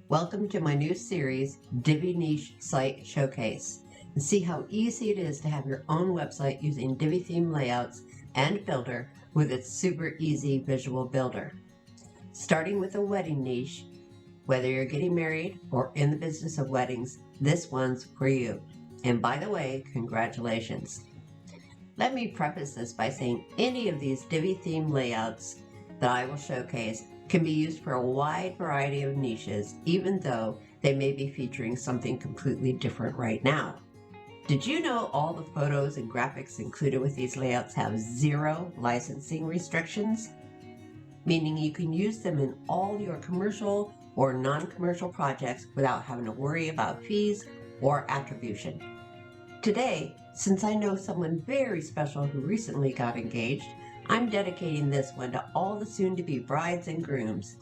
Welcome to my new series, Divi Niche Site Showcase, and see how easy it is to have your own website using Divi theme layouts and Builder with its super easy visual builder. Starting with a wedding niche, whether you're getting married or in the business of weddings, this one's for you. And by the way, congratulations. Let me preface this by saying any of these Divi theme layouts that I will showcase can be used for a wide variety of niches, even though they may be featuring something completely different right now. Did you know all the photos and graphics included with these layouts have zero licensing restrictions? Meaning you can use them in all your commercial or non-commercial projects without having to worry about fees or attribution. Today, since I know someone very special who recently got engaged, I'm dedicating this one to all the soon-to-be brides and grooms.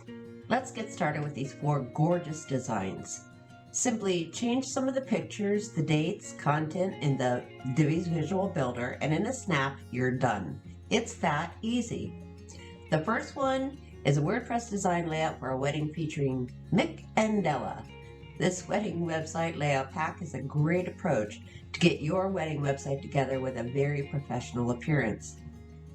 Let's get started with these 4 gorgeous designs. Simply change some of the pictures, the dates, content in the Divi's Visual Builder, and in a snap, you're done. It's that easy. The first one is a WordPress design layout for a wedding featuring Mick and Della. This wedding website layout pack is a great approach to get your wedding website together with a very professional appearance.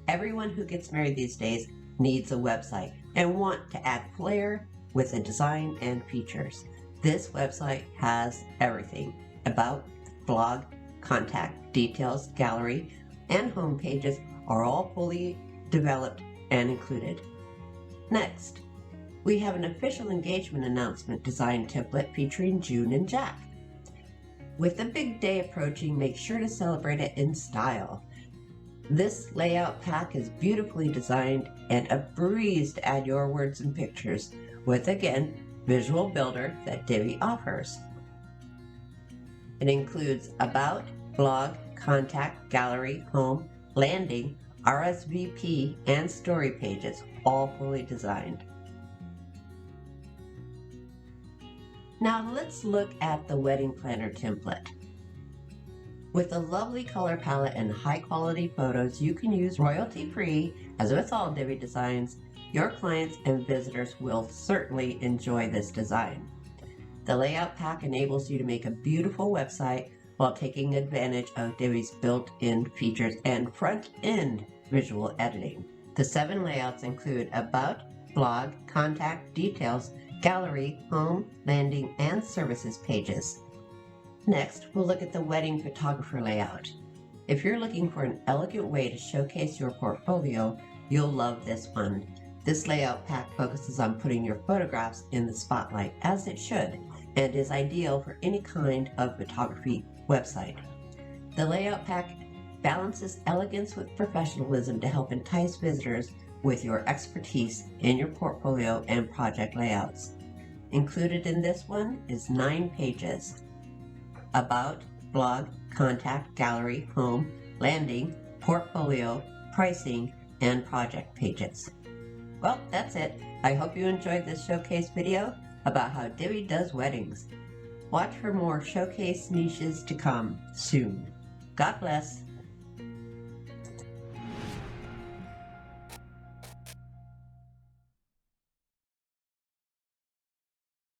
Everyone who gets married these days needs a website and want to add flair with the design and features. This website has everything: about, blog, contact, details, gallery, and home pages are all fully developed and included. Next, we have an official engagement announcement design template featuring June and Jack. With the big day approaching, make sure to celebrate it in style. This layout pack is beautifully designed and a breeze to add your words and pictures with, again, Visual Builder that Divi offers. It includes about, blog, contact, gallery, home, landing, RSVP, and story pages, all fully designed. Now let's look at the wedding planner template. With a lovely color palette and high quality photos you can use royalty-free, as with all Divi designs, your clients and visitors will certainly enjoy this design. The layout pack enables you to make a beautiful website while taking advantage of Divi's built-in features and front-end visual editing. The 7 layouts include about, blog, contact, details, gallery, home, landing, and services pages. Next, we'll look at the wedding photographer layout. If you're looking for an elegant way to showcase your portfolio, you'll love this one. This layout pack focuses on putting your photographs in the spotlight, as it should, and is ideal for any kind of photography website. The layout pack balances elegance with professionalism to help entice visitors with your expertise in your portfolio and project layouts. Included in this one is 9 pages: about, blog, contact, gallery, home, landing, portfolio, pricing, and project pages. Well, that's it. I hope you enjoyed this showcase video about how Divi does weddings. Watch for more showcase niches to come soon. God bless.